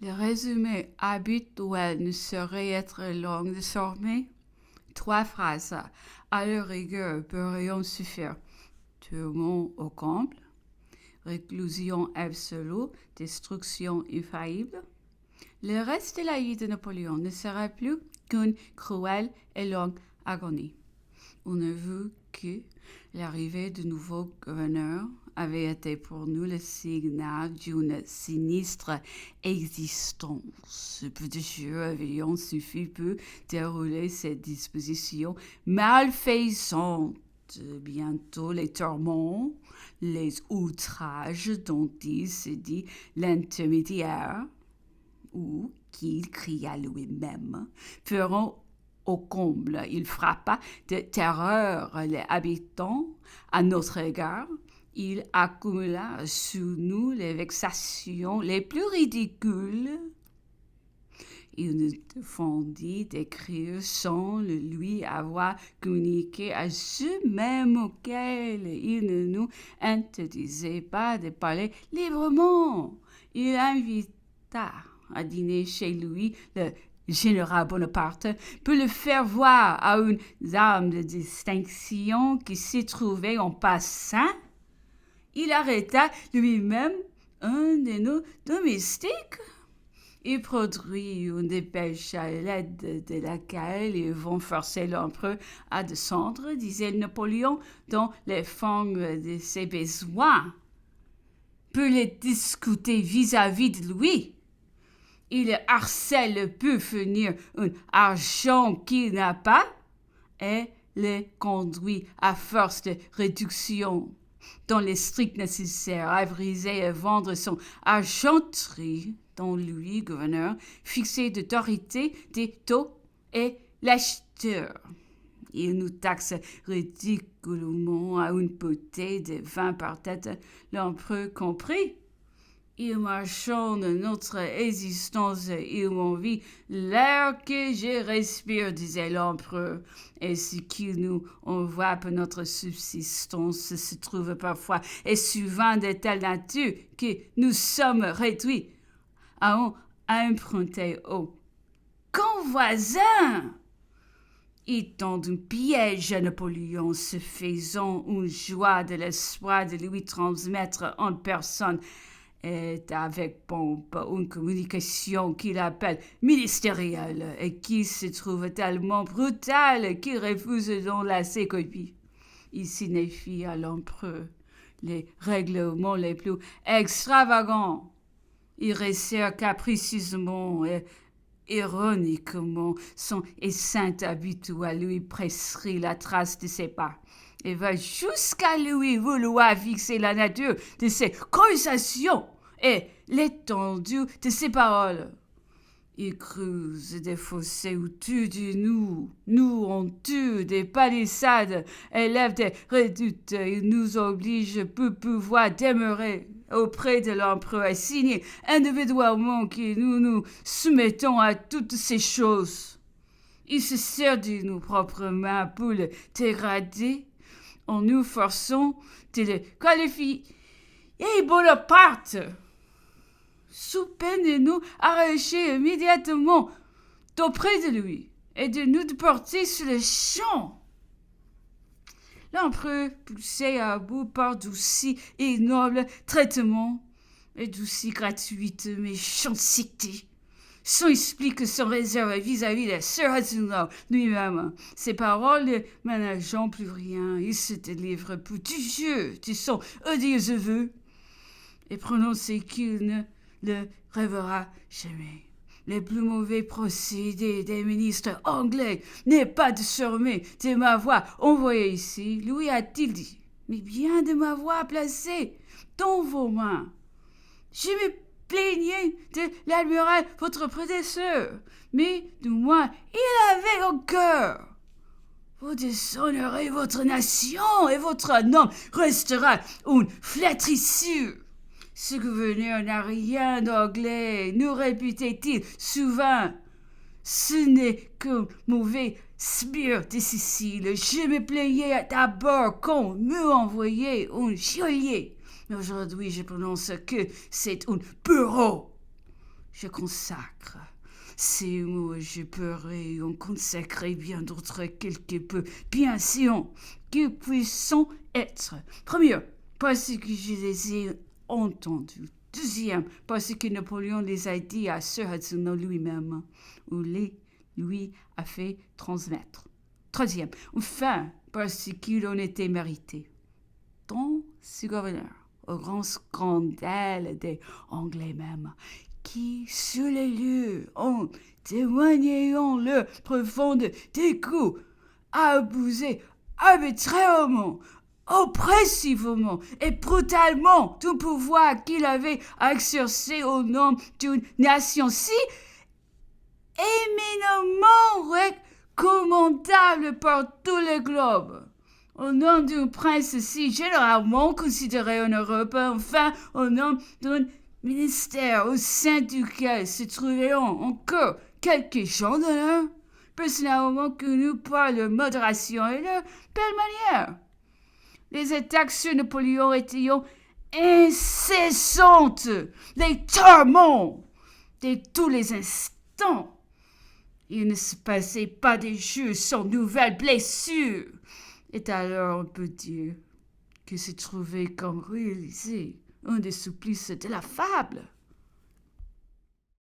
Le résumé habituel ne saurait être long désormais. 3 phrases à la rigueur pourraient suffire. Tourment au comble, réclusion absolue, destruction infaillible. Le reste de la vie de Napoléon ne sera plus qu'une cruelle et longue agonie. On a vu que l'arrivée du nouveau gouverneur avait été pour nous le signal d'une sinistre existence. Peu de jeux avions suffi pour dérouler ces dispositions malfaisantes. Bientôt les tourments, les outrages dont il se dit l'intermédiaire, ou qu'il cria lui-même, feront au comble. Il frappa de terreur les habitants à notre égard. Il accumula sous nous les vexations les plus ridicules. Il nous défendit d'écrire sans le lui avoir communiqué à ceux même auxquels il ne nous interdisait pas de parler librement. Il invita à dîner chez lui le général Bonaparte pour le faire voir à une dame de distinction qui s'y trouvait en passant. Il arrêta lui-même un de nos domestiques. Il produit une dépêche à l'aide de laquelle ils vont forcer l'empereur à descendre, disait Napoléon, dans les fangs de ses besoins, pour les discuter vis-à-vis de lui. Il le harcèle pour fournir un argent qu'il n'a pas et le conduit à force de réduction dans les stricts nécessaires à briser et vendre son argenterie dont lui, gouverneur, fixé d'autorité des taux et l'acheteur. Il nous taxe ridiculement à une potée de 20 par tête, l'empereur compris. Il marchande notre existence et mon vie, l'air que je respire, disait l'empereur, et ce qui nous envoie pour notre subsistance se trouve parfois et souvent de telle nature que nous sommes réduits à en emprunter au convoisin. Il tend un piège à Napoléon, se faisant une joie de l'espoir de lui transmettre en personne est avec pompe une communication qu'il appelle ministérielle et qui se trouve tellement brutale qu'il refuse d'enlacer copie. Il signifie à l'empereur les règlements les plus extravagants. Il resserre capricieusement et ironiquement son essaim habituel lui prescrit la trace de ses pas et va jusqu'à lui vouloir fixer la nature de ses conversations et l'étendue de ses paroles. Il creuse des fossés au-dessus de nous on tue des palissades, élève des redoutes, il nous oblige pour pouvoir demeurer auprès de l'empereur et signer individuellement que nous nous soumettons à toutes ces choses. Il se sert de nos propres mains pour le dégrader en nous forçant de le qualifier Bonaparte, sous peine de nous arracher immédiatement d'auprès de lui et de nous déporter sur le champ. L'empereur, poussé à bout par d'aussi ignobles traitements et d'aussi gratuites méchancetés, sans explique son réserve vis-à-vis de Sir Hudson lui-même. Ses paroles ne ménageant plus rien, il se délivre pour du jeu de son odieux vœu et prononcer qu'il ne le rêvera jamais. Les plus mauvais procédés des ministres anglais n'est pas désormais de m'avoir envoyé ici, lui a-t-il dit, mais bien de m'avoir placé dans vos mains. Je me plaignais de l'admiral votre prédécesseur, mais du moins il avait au cœur. Vous déshonorez votre nation et votre nom restera une flétrissure. Ce gouverneur n'a rien d'anglais, nous réputait-il souvent. Ce n'est qu'un mauvais sbire de Sicile. Je me plaignais d'abord qu'on m'envoyait un geôlier. Aujourd'hui, je prononce que c'est un bureau. je consacre. Ces mots, je pourrais en consacrer bien d'autres quelque peu, bien sinon, que puissent être. Premier, parce que je les ai entendus. Deuxième, parce que Napoléon les a dit à Sir Hudson lui-même, ou les lui a fait transmettre. Troisième, enfin, parce qu'il en était mérité. Dans ce gouverneur, au grand scandale des Anglais même, qui, sur les lieux, ont témoigné le profond dégoût, a abusé arbitrairement, oppressivement et brutalement tout pouvoir qu'il avait exercé au nom d'une nation si éminemment recommandable par tout le globe. Au nom d'un prince si généralement considéré en Europe, enfin au nom d'un ministère au sein duquel se trouvaient encore quelques gens d'honneur, personnellement connus par leur modération et leur belle manière. Les attaques sur Napoléon étaient incessantes, les tourments de tous les instants. Il ne se passait pas des jours sans nouvelles blessures. Et alors on peut dire que se trouvait comme réalisé un des supplices de la fable.